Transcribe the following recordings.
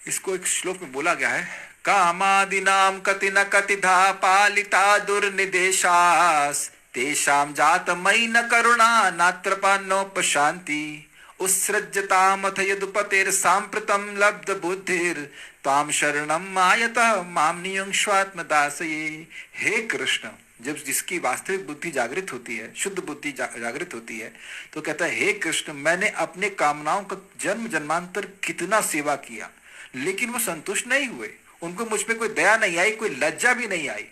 इसको एक श्लोक में बोला गया है, कामादिनाम कति न कतिधा पालिता दुर्निदेशास तेषाम जात मयि न करुणा नात्रपान्नोपशांति उत्सृज्यतामथ यदुपतेर सांप्रतम लब्ध बुद्धिर ताम शरणम आयतः माम नियुंक्ष्वात्म दासये। हे कृष्ण, जब जिसकी वास्तविक बुद्धि जागृत होती है, शुद्ध बुद्धि जागृत होती है, तो कहता है, हे कृष्ण, मैंने अपने कामनाओं का जन्म जन्मांतर कितना सेवा किया, लेकिन वो संतुष्ट नहीं हुए, उनको मुझ पे कोई दया नहीं आई, कोई लज्जा भी नहीं आई।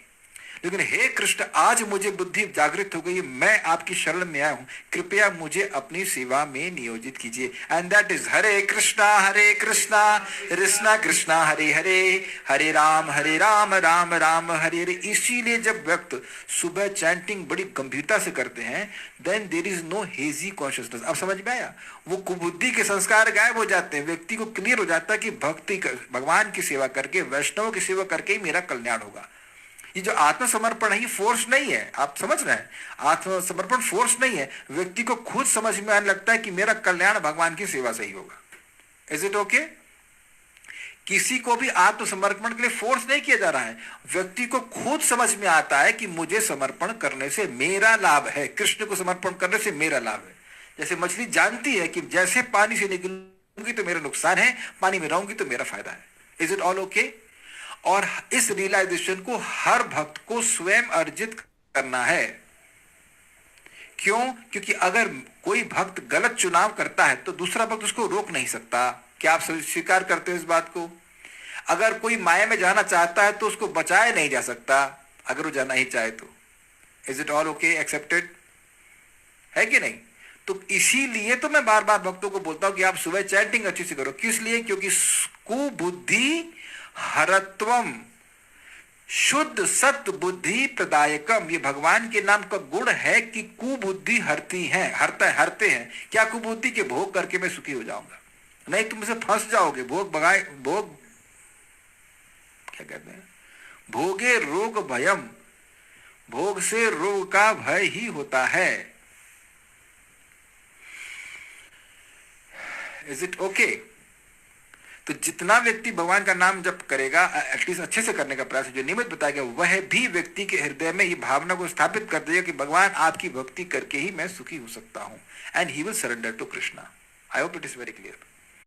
लेकिन हे कृष्ण, आज मुझे बुद्धि जागृत हो गई, मैं आपकी शरण में आया हूं, कृपया मुझे अपनी सेवा में नियोजित कीजिए। एंड दैट इज हरे कृष्णा कृष्णा कृष्णा हरे हरे, हरे राम राम राम हरे हरे। इसीलिए जब व्यक्ति सुबह चैंटिंग बड़ी गंभीरता से करते हैं, then there is no hazy consciousness. अब समझ में आया? वो कुबुद्धि के संस्कार गायब हो जाते हैं, व्यक्ति को क्लियर हो जाता है कि भक्ति भगवान की सेवा करके, वैष्णव की सेवा करके ही मेरा कल्याण होगा। ये जो आत्मसमर्पण है, ये फोर्स नहीं है, आप समझ रहे हैं? आत्मसमर्पण फोर्स नहीं है, व्यक्ति को खुद समझ में आने लगता है कि मेरा कल्याण भगवान की सेवा से ही होगा। Is it okay? किसी को भी आत्मसमर्पण के लिए फोर्स नहीं किया जा रहा है, व्यक्ति को खुद समझ में आता है कि मुझे समर्पण करने से मेरा लाभ है, कृष्ण को समर्पण करने से मेरा लाभ है। जैसे मछली जानती है कि जैसे पानी से निकलूंगी तो मेरा नुकसान है, पानी में रहूंगी तो मेरा फायदा है। Is it all okay? और इस रियलाइजेशन को हर भक्त को स्वयं अर्जित करना है। क्यों? क्योंकि अगर कोई भक्त गलत चुनाव करता है तो दूसरा भक्त उसको रोक नहीं सकता। क्या आप स्वीकार करते हो इस बात को? अगर कोई माया में जाना चाहता है तो उसको बचाया नहीं जा सकता, अगर वो जाना ही चाहे तो। Is it all okay? Accepted है कि नहीं? तो इसीलिए तो मैं बार बार भक्तों को बोलता हूं कि आप सुबह चैंटिंग अच्छी से करो। किस लिए? क्योंकि कुबुद्धि हरत्वम, शुद्ध सत्य बुद्धि प्रदायकम, ये भगवान के नाम का गुण है कि कुबुद्धि हरती है, हरते हैं। क्या कुबुद्धि के भोग करके मैं सुखी हो जाऊंगा? नहीं, तुम इसे फंस जाओगे। भोग क्या कहते हैं, भोगे रोग भयम, भोग से रोग का भय ही होता है। Is it okay? तो जितना व्यक्ति भगवान का नाम जप करेगा, एटलीस्ट अच्छे से करने का प्रयास जो नियमित बताया गया, वह भी व्यक्ति के हृदय में ये भावना को स्थापित कर देगा कि भगवान आपकी भक्ति करके ही मैं सुखी हो सकता हूं, and he will surrender to Krishna. I hope it is very clear.